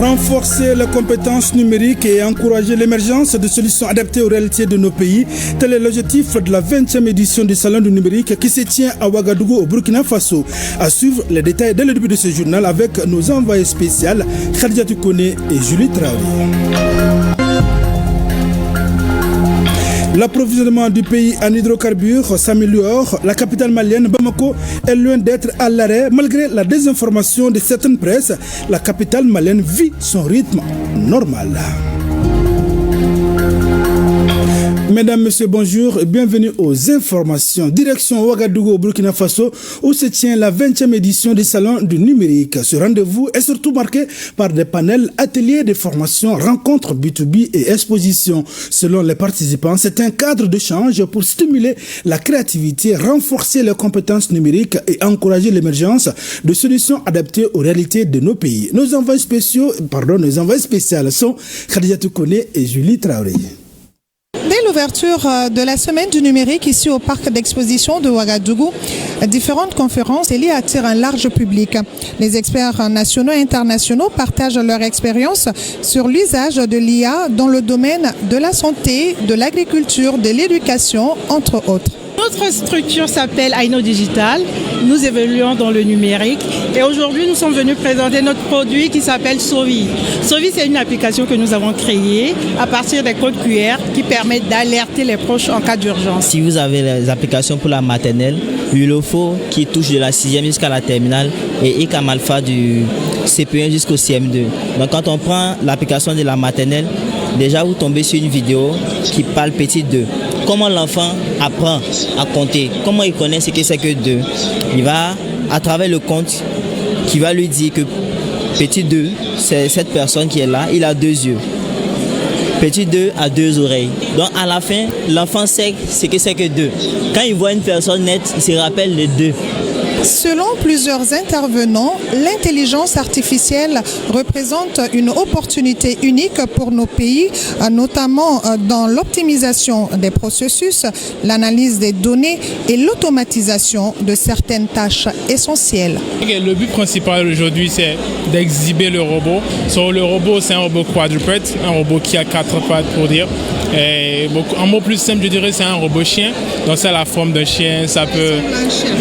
Renforcer les compétences numériques et encourager l'émergence de solutions adaptées aux réalités de nos pays. Tel est l'objectif de la 20e édition du Salon du numérique qui se tient à Ouagadougou au Burkina Faso. À suivre les détails dès le début de ce journal avec nos envoyés spéciaux Khadija Kone et Julie Traoré. L'approvisionnement du pays en hydrocarbures s'améliore. La capitale malienne, Bamako, est loin d'être à l'arrêt. Malgré la désinformation de certaines presses, la capitale malienne vit son rythme normal. Mesdames, Messieurs, bonjour et bienvenue aux informations. Direction Ouagadougou au Burkina Faso où se tient la 20e édition du Salon du numérique. Ce rendez-vous est surtout marqué par des panels, ateliers de formation, rencontres B2B et expositions. Selon les participants, c'est un cadre d'échange pour stimuler la créativité, renforcer les compétences numériques et encourager l'émergence de solutions adaptées aux réalités de nos pays. Nos envoyés spéciaux sont Khadija Kone et Julie Traoré. Dès l'ouverture de la semaine du numérique ici au parc d'exposition de Ouagadougou, différentes conférences et liées attirent un large public. Les experts nationaux et internationaux partagent leur expérience sur l'usage de l'IA dans le domaine de la santé, de l'agriculture, de l'éducation, entre autres. Notre structure s'appelle Aino Digital. Nous évoluons dans le numérique et aujourd'hui nous sommes venus présenter notre produit qui s'appelle Sovi. Sovi, c'est une application que nous avons créée à partir des codes QR qui permettent d'alerter les proches en cas d'urgence. Si vous avez les applications pour la maternelle, ULOFO qui touche de la 6e jusqu'à la terminale et ICAM Alpha du CP1 jusqu'au CM2. Donc quand on prend l'application de la maternelle, déjà vous tombez sur une vidéo qui parle petit 2. Comment l'enfant apprend à compter, comment il connaît ce que c'est que 2. Il va, à travers le compte, qui va lui dire que petit 2, c'est cette personne qui est là, il a 2 yeux. Petit 2 a 2 oreilles. Donc à la fin, l'enfant sait ce que c'est que 2. Quand il voit une personne nette, il se rappelle les 2. Selon plusieurs intervenants, l'intelligence artificielle représente une opportunité unique pour nos pays, notamment dans l'optimisation des processus, l'analyse des données et l'automatisation de certaines tâches essentielles. Le but principal aujourd'hui, c'est d'exhiber le robot. Le robot, c'est un robot quadrupède, un robot qui a 4 pattes pour dire. Et en mot plus simple, je dirais c'est un robot chien. Donc c'est la forme d'un chien, ça peut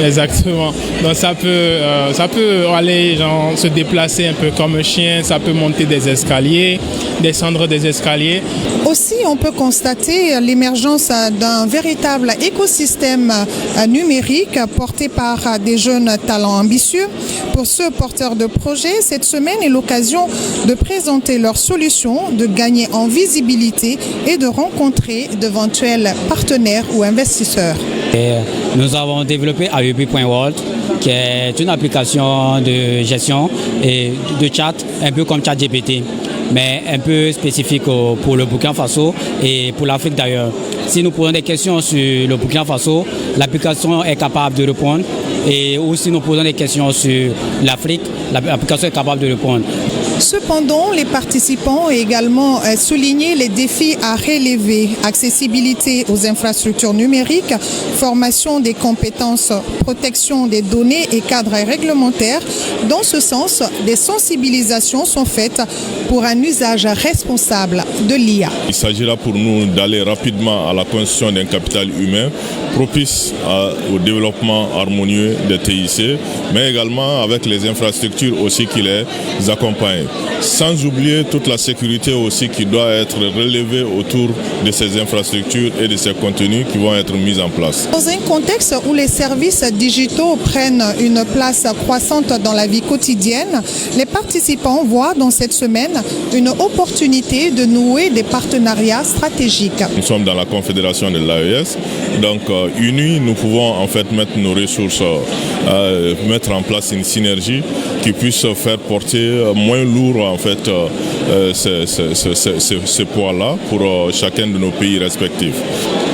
exactement. Donc ça peut aller se déplacer un peu comme un chien, ça peut monter des escaliers, descendre des escaliers. Aussi, on peut constater l'émergence d'un véritable écosystème numérique porté par des jeunes talents ambitieux. Pour ceux porteurs de projets, cette semaine est l'occasion de présenter leurs solutions, de gagner en visibilité et de rencontrer d'éventuels partenaires ou investisseurs. Nous avons développé AEB.World, qui est une application de gestion et de chat, un peu comme ChatGPT, mais un peu spécifique pour le Burkina Faso et pour l'Afrique d'ailleurs. Si nous posons des questions sur le Burkina Faso, l'application est capable de répondre. Et aussi nous posons des questions sur l'Afrique, l'application est capable de répondre. Cependant, les participants ont également souligné les défis à relever, accessibilité aux infrastructures numériques, formation des compétences, protection des données et cadre réglementaire. Dans ce sens, des sensibilisations sont faites pour un usage responsable de l'IA. Il s'agira pour nous d'aller rapidement à la construction d'un capital humain propice au développement harmonieux des TIC, mais également avec les infrastructures aussi qui les accompagnent. Sans oublier toute la sécurité aussi qui doit être relevée autour de ces infrastructures et de ces contenus qui vont être mis en place. Dans un contexte où les services digitaux prennent une place croissante dans la vie quotidienne, les participants voient dans cette semaine une opportunité de nouer des partenariats stratégiques. Nous sommes dans la confédération de l'AES, donc unis, nous pouvons en fait mettre nos ressources, mettre en place une synergie qui puisse faire porter moins lourd en fait ce poids-là pour chacun de nos pays respectifs.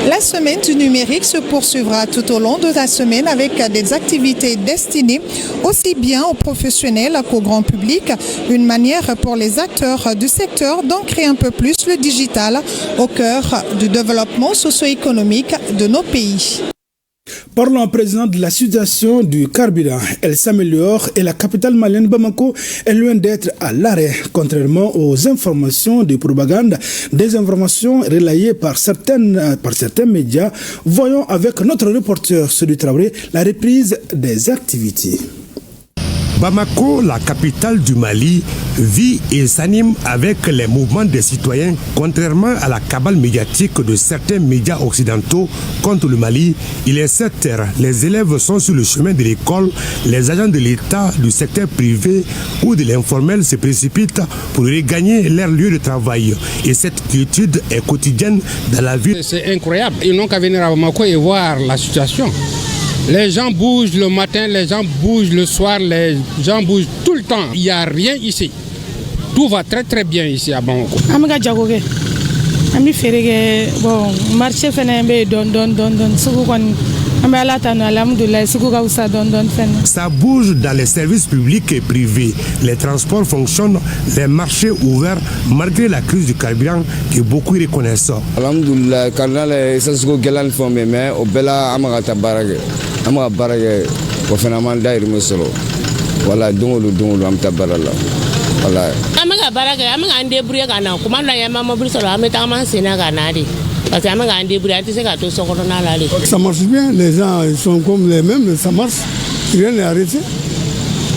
La semaine du numérique se poursuivra tout au long de la semaine avec des activités destinées aussi bien aux professionnels qu'au grand public, une manière pour les acteurs du secteur d'ancrer un peu plus le digital au cœur du développement socio-économique de nos pays. Parlons à présent de la situation du carburant. Elle s'améliore et la capitale malienne Bamako est loin d'être à l'arrêt, contrairement aux informations de propagande, des informations relayées par certains médias. Voyons avec notre reporter Sodi Traoré la reprise des activités. Bamako, la capitale du Mali, vit et s'anime avec les mouvements des citoyens, contrairement à la cabale médiatique de certains médias occidentaux contre le Mali. Il est 7 heures, les élèves sont sur le chemin de l'école, les agents de l'État, du secteur privé ou de l'informel se précipitent pour regagner leur lieu de travail. Et cette quiétude est quotidienne dans la ville. C'est incroyable, ils n'ont qu'à venir à Bamako et voir la situation. Les gens bougent le matin, les gens bougent le soir, les gens bougent tout le temps. Il n'y a rien ici. Tout va très très bien ici à Bamako. Marché ça bouge dans les services publics et privés. Les transports fonctionnent, les marchés ouverts, malgré la crise du carburant que beaucoup reconnaissent. Ça marche bien, les gens ils sont comme les mêmes, ça marche, rien n'est arrêté.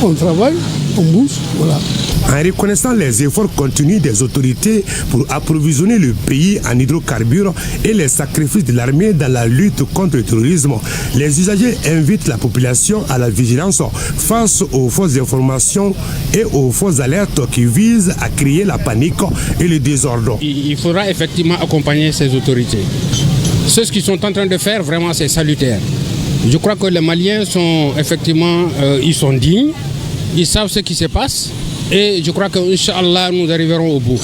On travaille, on bouge, voilà. En reconnaissant les efforts continus des autorités pour approvisionner le pays en hydrocarbures et les sacrifices de l'armée dans la lutte contre le terrorisme, les usagers invitent la population à la vigilance face aux fausses informations et aux fausses alertes qui visent à créer la panique et le désordre. Il faudra effectivement accompagner ces autorités. Ce qu'ils sont en train de faire, vraiment, c'est salutaire. Je crois que les Maliens sont effectivement, ils sont dignes, ils savent ce qui se passe. Et je crois qu'Inch'Allah, nous arriverons au bout.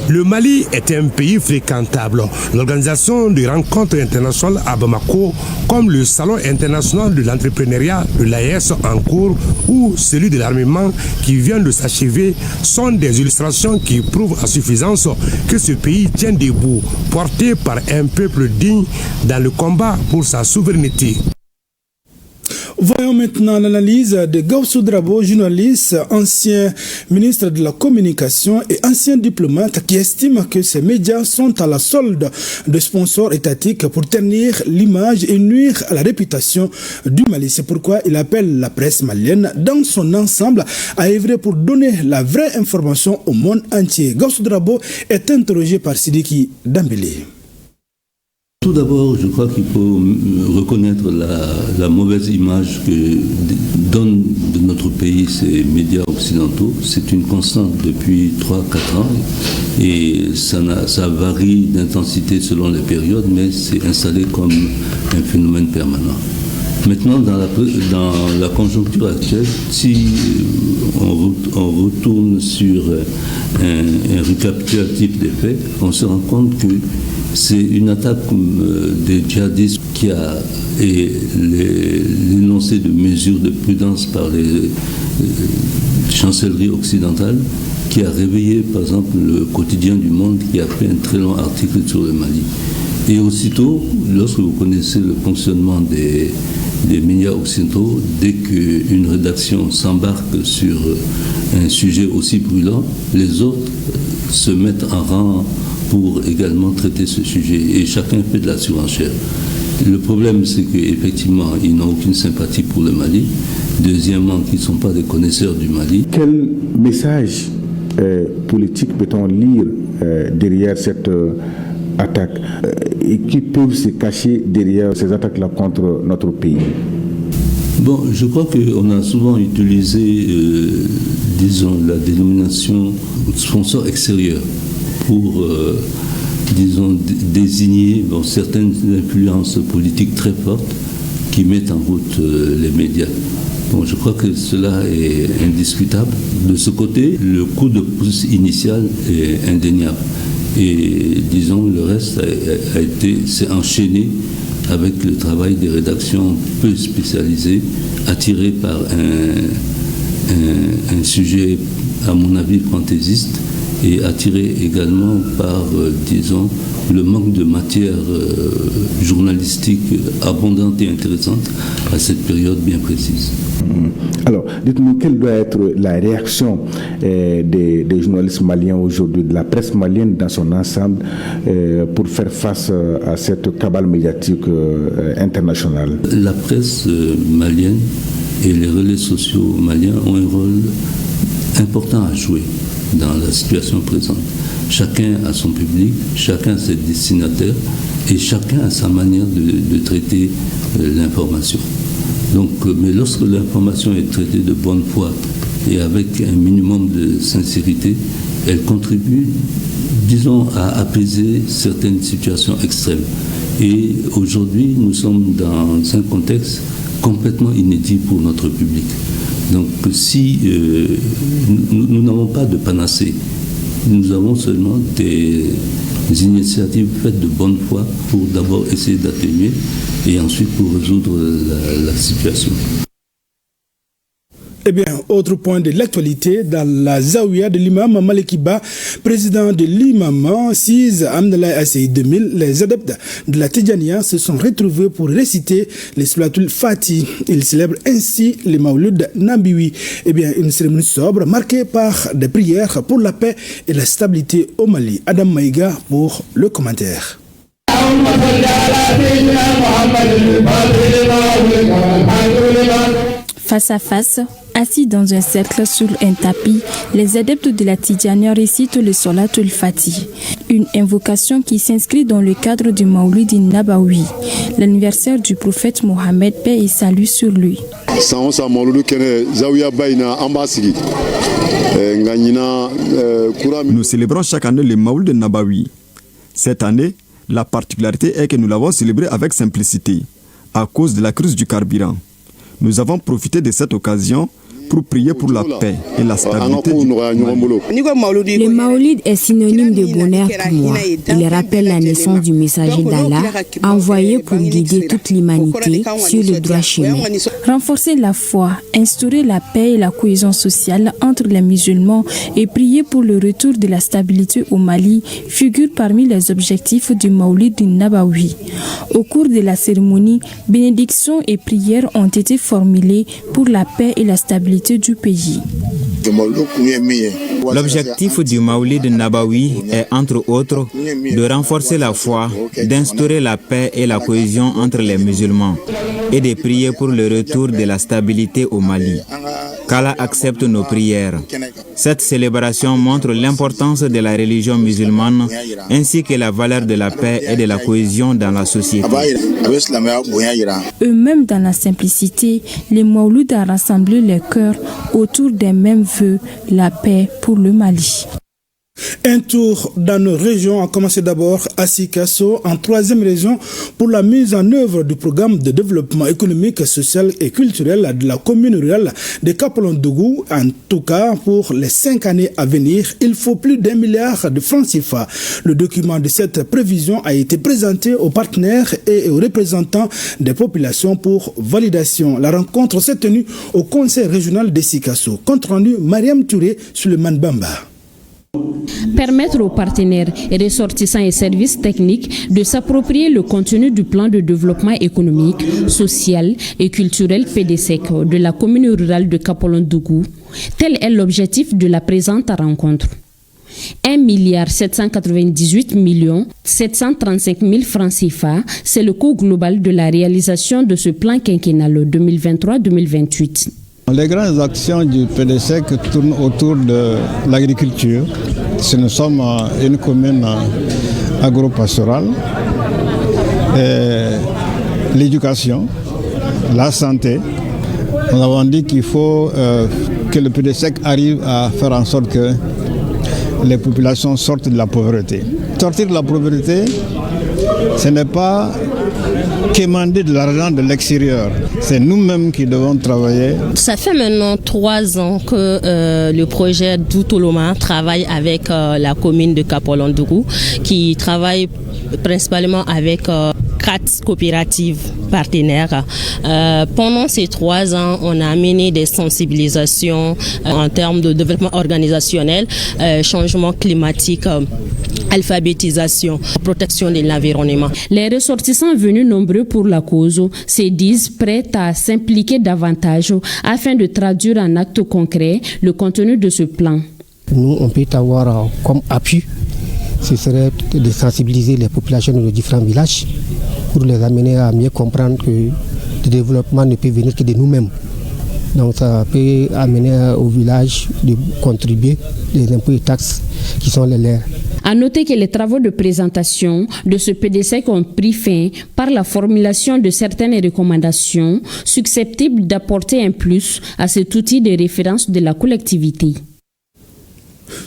Le Mali est un pays fréquentable. L'organisation de rencontres internationales à Bamako, comme le Salon international de l'entrepreneuriat de l'AES en cours ou celui de l'armement qui vient de s'achever, sont des illustrations qui prouvent à suffisance que ce pays tient debout, porté par un peuple digne dans le combat pour sa souveraineté. Voyons maintenant l'analyse de Gaussou Drabo, journaliste, ancien ministre de la Communication et ancien diplomate qui estime que ces médias sont à la solde de sponsors étatiques pour ternir l'image et nuire à la réputation du Mali. C'est pourquoi il appelle la presse malienne dans son ensemble à œuvrer pour donner la vraie information au monde entier. Gaussou Drabo est interrogé par Sidiki Dambélé. Tout d'abord, je crois qu'il faut reconnaître la mauvaise image que donnent de notre pays ces médias occidentaux. C'est une constante depuis 3-4 ans et ça varie d'intensité selon les périodes, mais c'est installé comme un phénomène permanent. Maintenant, dans la conjoncture actuelle, si on retourne sur un récapitulatif des faits, on se rend compte que c'est une attaque des djihadistes qui a l'énoncé de mesures de prudence par les chancelleries occidentales qui a réveillé, par exemple, le quotidien du Monde qui a fait un très long article sur le Mali. Et aussitôt, lorsque vous connaissez le fonctionnement des médias occidentaux, dès qu'une rédaction s'embarque sur un sujet aussi brûlant, les autres se mettent en rang pour également traiter ce sujet. Et chacun fait de la surenchère. Le problème, c'est qu'effectivement, ils n'ont aucune sympathie pour le Mali. Deuxièmement, qu'ils ne sont pas des connaisseurs du Mali. Quel message politique peut-on lire derrière cette attaque et qui peuvent se cacher derrière ces attaques-là contre notre pays? Bon, je crois qu'on a souvent utilisé, disons, la dénomination sponsor extérieur pour, disons, désigner certaines influences politiques très fortes qui mettent en route les médias. Bon, je crois que cela est indiscutable. De ce côté, le coup de pouce initial est indéniable. Et disons, le reste s'est enchaîné avec le travail des rédactions peu spécialisées, attirées par un sujet, à mon avis, fantaisiste, et attirées également par, disons, le manque de matière journalistique abondante et intéressante à cette période bien précise. Alors, dites-nous, quelle doit être la réaction des journalistes maliens aujourd'hui, de la presse malienne dans son ensemble, pour faire face à cette cabale médiatique internationale? La presse malienne et les relais sociaux maliens ont un rôle important à jouer dans la situation présente. Chacun a son public, chacun a ses destinataires et chacun a sa manière de traiter l'information. Donc, mais lorsque l'information est traitée de bonne foi et avec un minimum de sincérité, elle contribue, disons, à apaiser certaines situations extrêmes. Et aujourd'hui, nous sommes dans un contexte complètement inédit pour notre public. Donc, si nous n'avons pas de panacée, nous avons seulement des initiatives faites de bonne foi pour d'abord essayer d'atténuer et ensuite pour résoudre la situation. Eh bien, autre point de l'actualité, dans la Zaouia de l'imam Malikiba, président de l'imam 6 Amnalai ACI 2000, les adeptes de la Tidjania se sont retrouvés pour réciter les Salatul Fati. Ils célèbrent ainsi les Maouloud Nambiwi. Eh bien, une cérémonie sobre marquée par des prières pour la paix et la stabilité au Mali. Adam Maïga pour le commentaire. Face à face, assis dans un cercle sur un tapis, les adeptes de la Tidjania récitent le Salatul Fati, une invocation qui s'inscrit dans le cadre du Maulid Nabawi, l'anniversaire du prophète Mohammed, paix et salut sur lui. Nous célébrons chaque année le Maulid Nabawi. Cette année, la particularité est que nous l'avons célébré avec simplicité, à cause de la crise du carburant. Nous avons profité de cette occasion pour prier pour la paix et la stabilité du Mali. Le Maolid est synonyme de bonheur pour moi. Il rappelle la naissance du messager d'Allah, envoyé pour guider toute l'humanité sur le droit chemin. Renforcer la foi, instaurer la paix et la cohésion sociale entre les musulmans et prier pour le retour de la stabilité au Mali figurent parmi les objectifs du Maulid Nabawi. Au cours de la cérémonie, bénédictions et prières ont été formulées pour la paix et la stabilité du pays. L'objectif du Maulid Nabawi est, entre autres, de renforcer la foi, d'instaurer la paix et la cohésion entre les musulmans et de prier pour le retour de la stabilité au Mali. Qu'Allah accepte nos prières. Cette célébration montre l'importance de la religion musulmane ainsi que la valeur de la paix et de la cohésion dans la société. Eux-mêmes dans la simplicité, les Maulouds ont rassemblé les cœurs autour des mêmes vœux, la paix pour le Mali. Un tour dans nos régions a commencé d'abord à Sikasso, en troisième région, pour la mise en œuvre du programme de développement économique, social et culturel de la commune rurale de Kapolondougou. En tout cas, pour les 5 années à venir, il faut plus d'1 milliard de francs CFA. Le document de cette prévision a été présenté aux partenaires et aux représentants des populations pour validation. La rencontre s'est tenue au conseil régional de Sikasso. Compte rendu Mariam Touré, Suleiman Bamba. Permettre aux partenaires et ressortissants et services techniques de s'approprier le contenu du plan de développement économique, social et culturel PDSEC de la commune rurale de Kapolondougou, tel est l'objectif de la présente rencontre. 1 735 000 francs CFA, c'est le coût global de la réalisation de ce plan quinquennal 2023-2028. Les grandes actions du PDSEC tournent autour de l'agriculture. Nous sommes une commune agro-pastorale. L'éducation, la santé. Nous avons dit qu'il faut que le PDSEC arrive à faire en sorte que les populations sortent de la pauvreté. Sortir de la pauvreté, ce n'est pas quémander de l'argent de l'extérieur. C'est nous-mêmes qui devons travailler. Ça fait maintenant 3 ans que le projet Doutoloma travaille avec la commune de Kapolondougou, qui travaille principalement avec 4 coopératives partenaires. Pendant ces 3 ans, on a mené des sensibilisations en termes de développement organisationnel, changement climatique, alphabétisation, protection de l'environnement. Les ressortissants venus nombreux pour la cause se disent prêts à s'impliquer davantage afin de traduire en actes concrets le contenu de ce plan. Nous, on peut avoir comme appui, ce serait de sensibiliser les populations de nos différents villages pour les amener à mieux comprendre que le développement ne peut venir que de nous-mêmes. Donc ça peut amener au village de contribuer les impôts et taxes qui sont les leurs. À noter que les travaux de présentation de ce PDSEC ont pris fin par la formulation de certaines recommandations susceptibles d'apporter un plus à cet outil de référence de la collectivité.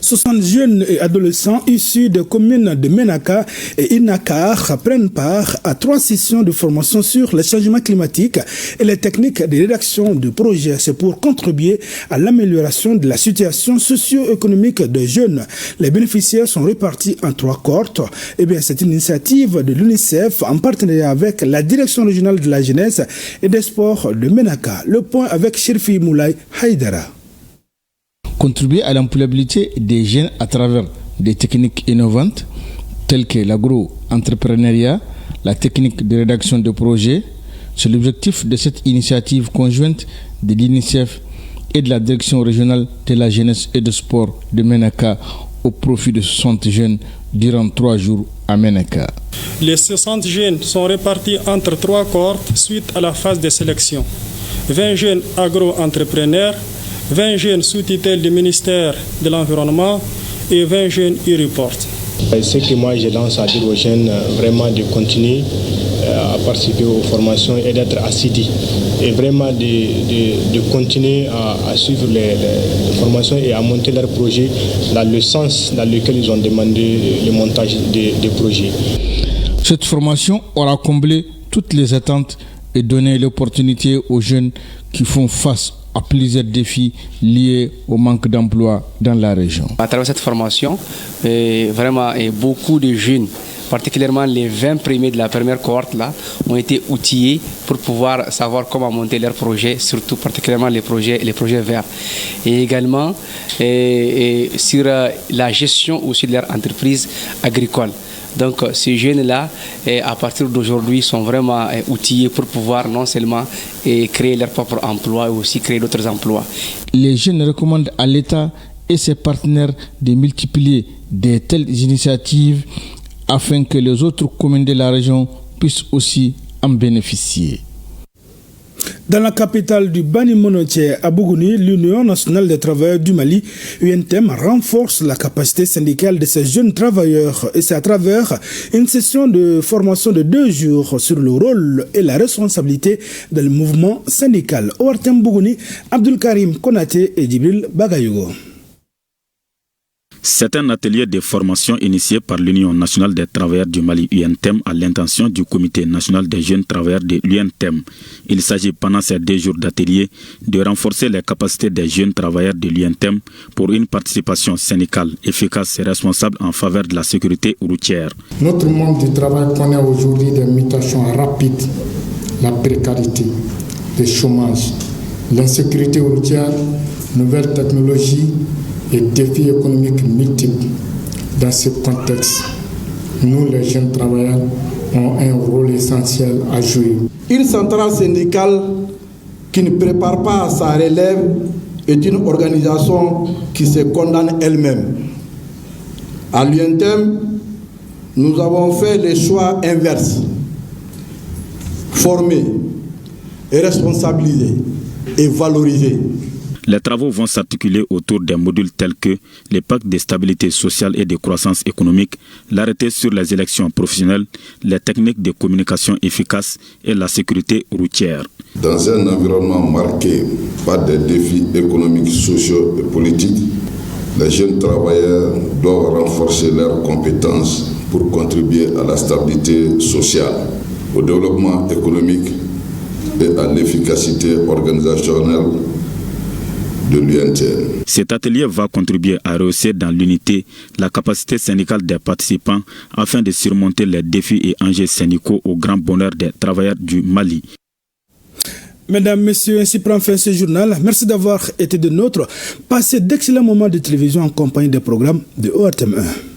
60 jeunes et adolescents issus des communes de Menaka et Inakar prennent part à 3 sessions de formation sur les changements climatiques et les techniques de rédaction de projets. C'est pour contribuer à l'amélioration de la situation socio-économique des jeunes. Les bénéficiaires sont répartis en 3 cohortes. C'est une initiative de l'UNICEF en partenariat avec la Direction régionale de la jeunesse et des sports de Menaka. Le point avec Shirfi Moulay Haïdara. Contribuer à l'employabilité des jeunes à travers des techniques innovantes telles que l'agro-entrepreneuriat, la technique de rédaction de projets. C'est l'objectif de cette initiative conjointe de l'UNICEF et de la Direction régionale de la jeunesse et des sports de Menaka au profit de 60 jeunes durant 3 jours à Menaka. Les 60 jeunes sont répartis entre 3 cohortes suite à la phase de sélection. 20 jeunes agro-entrepreneurs, 20 jeunes sous tutelle du ministère de l'Environnement et 20 jeunes e-report. Ce que moi je lance à dire aux jeunes, vraiment de continuer à participer aux formations et d'être assidus. Et vraiment de continuer à suivre les formations et à monter leurs projets dans le sens dans lequel ils ont demandé le montage des projets. Cette formation aura comblé toutes les attentes et donné l'opportunité aux jeunes qui font face à plusieurs défis liés au manque d'emploi dans la région. À travers cette formation, vraiment beaucoup de jeunes, particulièrement les 20 premiers de la première cohorte là, ont été outillés pour pouvoir savoir comment monter leurs projets, surtout particulièrement les projets verts. Et également sur la gestion aussi de leur entreprise agricole. Donc ces jeunes-là, à partir d'aujourd'hui, sont vraiment outillés pour pouvoir non seulement créer leur propre emploi, mais aussi créer d'autres emplois. Les jeunes recommandent à l'État et ses partenaires de multiplier de telles initiatives afin que les autres communes de la région puissent aussi en bénéficier. Dans la capitale du Bani Monotier, à Bougouni, l'Union nationale des travailleurs du Mali, UNTEM, renforce la capacité syndicale de ces jeunes travailleurs. Et c'est à travers une session de formation de 2 jours sur le rôle et la responsabilité du mouvement syndical. Au Artem Bougouni, Abdul Karim Konaté et Djibril Bagayugo. C'est un atelier de formation initié par l'Union nationale des travailleurs du Mali UNTEM à l'intention du Comité national des jeunes travailleurs de l'UNTEM. Il s'agit pendant ces 2 jours d'atelier de renforcer les capacités des jeunes travailleurs de l'UNTEM pour une participation syndicale efficace et responsable en faveur de la sécurité routière. Notre monde du travail connaît aujourd'hui des mutations rapides, la précarité, le chômage, l'insécurité routière, nouvelles technologies et défis économiques multiples. Dans ce contexte, nous, les jeunes travailleurs, avons un rôle essentiel à jouer. Une centrale syndicale qui ne prépare pas sa relève est une organisation qui se condamne elle-même. À l'UNTEM, nous avons fait le choix inverse. Former et responsabiliser et valoriser. Les travaux vont s'articuler autour des modules tels que les pactes de stabilité sociale et de croissance économique, l'arrêté sur les élections professionnelles, les techniques de communication efficaces et la sécurité routière. Dans un environnement marqué par des défis économiques, sociaux et politiques, les jeunes travailleurs doivent renforcer leurs compétences pour contribuer à la stabilité sociale, au développement économique et à l'efficacité organisationnelle de l'UNTM. Cet atelier va contribuer à rehausser dans l'unité la capacité syndicale des participants afin de surmonter les défis et enjeux syndicaux au grand bonheur des travailleurs du Mali. Mesdames, Messieurs, ainsi prend fin ce journal. Merci d'avoir été de nôtres. Passez d'excellents moments de télévision en compagnie des programmes de ORTM1.